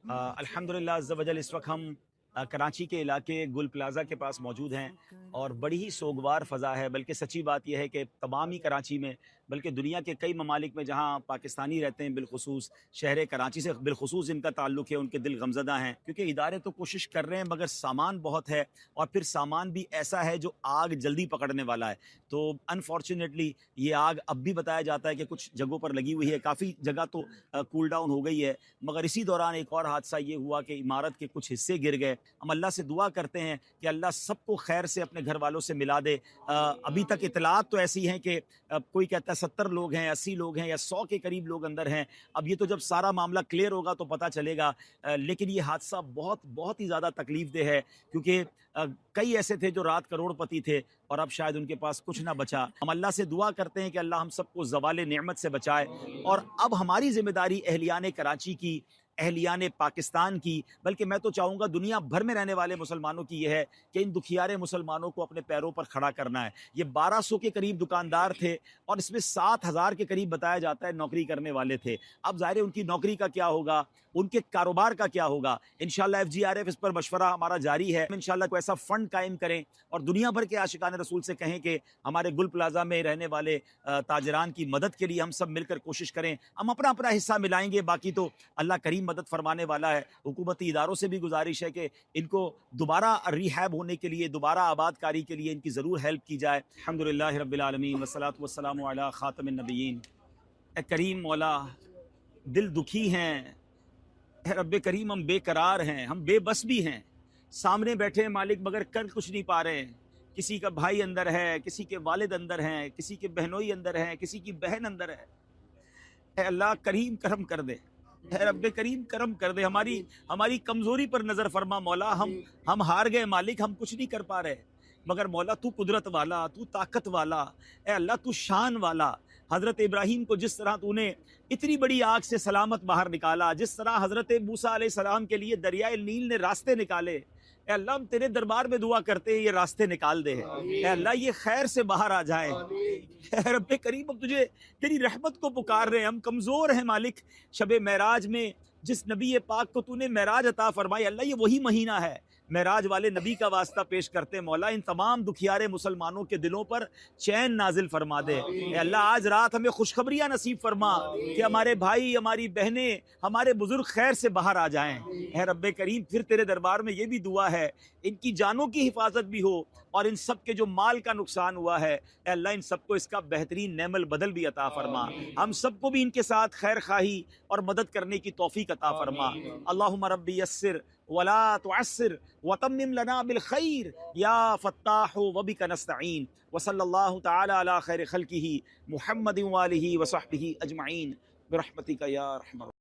الحمدللہ عز وجل اس وقت ہم کراچی کے علاقے گل پلازا کے پاس موجود ہیں اور بڑی ہی سوگوار فضا ہے، بلکہ سچی بات یہ ہے کہ تمام ہی کراچی میں بلکہ دنیا کے کئی ممالک میں جہاں پاکستانی رہتے ہیں، بالخصوص شہر کراچی سے بالخصوص ان کا تعلق ہے، ان کے دل غمزدہ ہیں کیونکہ ادارے تو کوشش کر رہے ہیں مگر سامان بہت ہے اور پھر سامان بھی ایسا ہے جو آگ جلدی پکڑنے والا ہے۔ تو انفارچونیٹلی یہ آگ اب بھی بتایا جاتا ہے کہ کچھ جگہوں پر لگی ہوئی ہے، کافی جگہ تو کول ڈاؤن ہو گئی ہے، مگر اسی دوران ایک اور حادثہ یہ ہوا کہ عمارت کے کچھ حصے گر گئے۔ ہم اللہ سے دعا کرتے ہیں کہ اللہ سب کو خیر سے اپنے گھر والوں سے ملا دے۔ ابھی تک اطلاعات تو ایسی ہیں کہ کوئی کہتا ہے 70 لوگ ہیں، 80 لوگ ہیں یا 100 کے قریب لوگ اندر ہیں۔ اب یہ تو جب سارا معاملہ کلیئر ہوگا تو پتہ چلے گا، لیکن یہ حادثہ بہت ہی زیادہ تکلیف دہ ہے کیونکہ کئی ایسے تھے جو رات کروڑ پتی تھے اور اب شاید ان کے پاس کچھ نہ بچا۔ ہم اللہ سے دعا کرتے ہیں کہ اللہ ہم سب کو زوال نعمت سے بچائے، اور اب ہماری ذمہ داری اہلیان کراچی کی، اہلیان پاکستان کی، بلکہ میں تو چاہوں گا دنیا بھر میں رہنے والے مسلمانوں کی یہ ہے کہ ان دکھیارے مسلمانوں کو اپنے پیروں پر کھڑا کرنا ہے۔ یہ 1200 کے قریب دکاندار تھے اور اس میں 7000 کے قریب بتایا جاتا ہے نوکری کرنے والے تھے۔ اب ظاہر ہے ان کی نوکری کا کیا ہوگا، ان کے کاروبار کا کیا ہوگا۔ انشاءاللہ FGRF اس پر مشورہ ہمارا جاری ہے، انشاءاللہ کوئی ایسا فنڈ قائم کریں اور دنیا بھر کے عاشقان رسول سے کہیں کہ ہمارے گل پلازا میں رہنے والے تاجران کی مدد کے لیے ہم سب مل کر کوشش کریں۔ ہم اپنا حصہ ملائیں گے، باقی تو اللہ کریم مدد فرمانے والا ہے۔ حکومتی اداروں سے بھی گزارش ہے کہ ان کو دوبارہ ریہیب ہونے کے لیے، دوبارہ آباد کاری کے لیے ان کی ضرور ہیلپ کی جائے۔ الحمدللہ رب العالمین والصلاۃ والسلام علی خاتم النبیین۔ اے کریم مولا، دل دکھی ہیں، اے رب کریم ہم بے قرار ہیں، ہم بے بس بھی ہیں، سامنے بیٹھے ہیں مالک مگر کر کچھ نہیں پا رہے ہیں۔ کسی کا بھائی اندر ہے، کسی کے والد اندر ہیں، کسی کے بہنوئی اندر ہیں، کسی کی بہن اندر ہے۔ اے اللہ کریم کرم کر دے، اے رب کریم کرم کر دے، ہماری کمزوری پر نظر فرما مولا۔ ہم ہار گئے مالک، ہم کچھ نہیں کر پا رہے، مگر مولا تو قدرت والا، تو طاقت والا، اے اللہ تو شان والا۔ حضرت ابراہیم کو جس طرح تو نے اتنی بڑی آگ سے سلامت باہر نکالا، جس طرح حضرت موسیٰ علیہ السلام کے لیے دریائے نیل نے راستے نکالے، اے اللہ ہم تیرے دربار میں دعا کرتے ہیں یہ راستے نکال دے، اے اللہ یہ خیر سے باہر آ جائیں۔ اے رب کریم اب تجھے تیری رحمت کو پکار رہے ہیں، ہم کمزور ہیں مالک۔ شب معراج میں جس نبی پاک کو تو نے معراج عطا فرمائی، اللہ یہ وہی مہینہ ہے، معراج والے نبی کا واسطہ پیش کرتے مولا ان تمام دکھیارے مسلمانوں کے دلوں پر چین نازل فرما دے۔ اے اللہ آج رات ہمیں خوشخبریاں نصیب فرما کہ ہمارے بھائی، ہماری بہنیں، ہمارے بزرگ خیر سے باہر آ جائیں۔ اے رب کریم پھر تیرے دربار میں یہ بھی دعا ہے ان کی جانوں کی حفاظت بھی ہو، اور ان سب کے جو مال کا نقصان ہوا ہے اے اللہ ان سب کو اس کا بہترین نعم البدل بھی عطا فرما۔ ہم سب کو بھی ان کے ساتھ خیر خواہی اور مدد کرنے کی توفیق عطا فرما۔ اللہم ربی یسر ولا تعسر وتمم لنا بالخیر یا فتاح وبک نستعین، وصلی اللہ تعالی علی خیر خلقہ محمد وآلہ وصحبہ اجمعین برحمتک یا ارحم الراحمین۔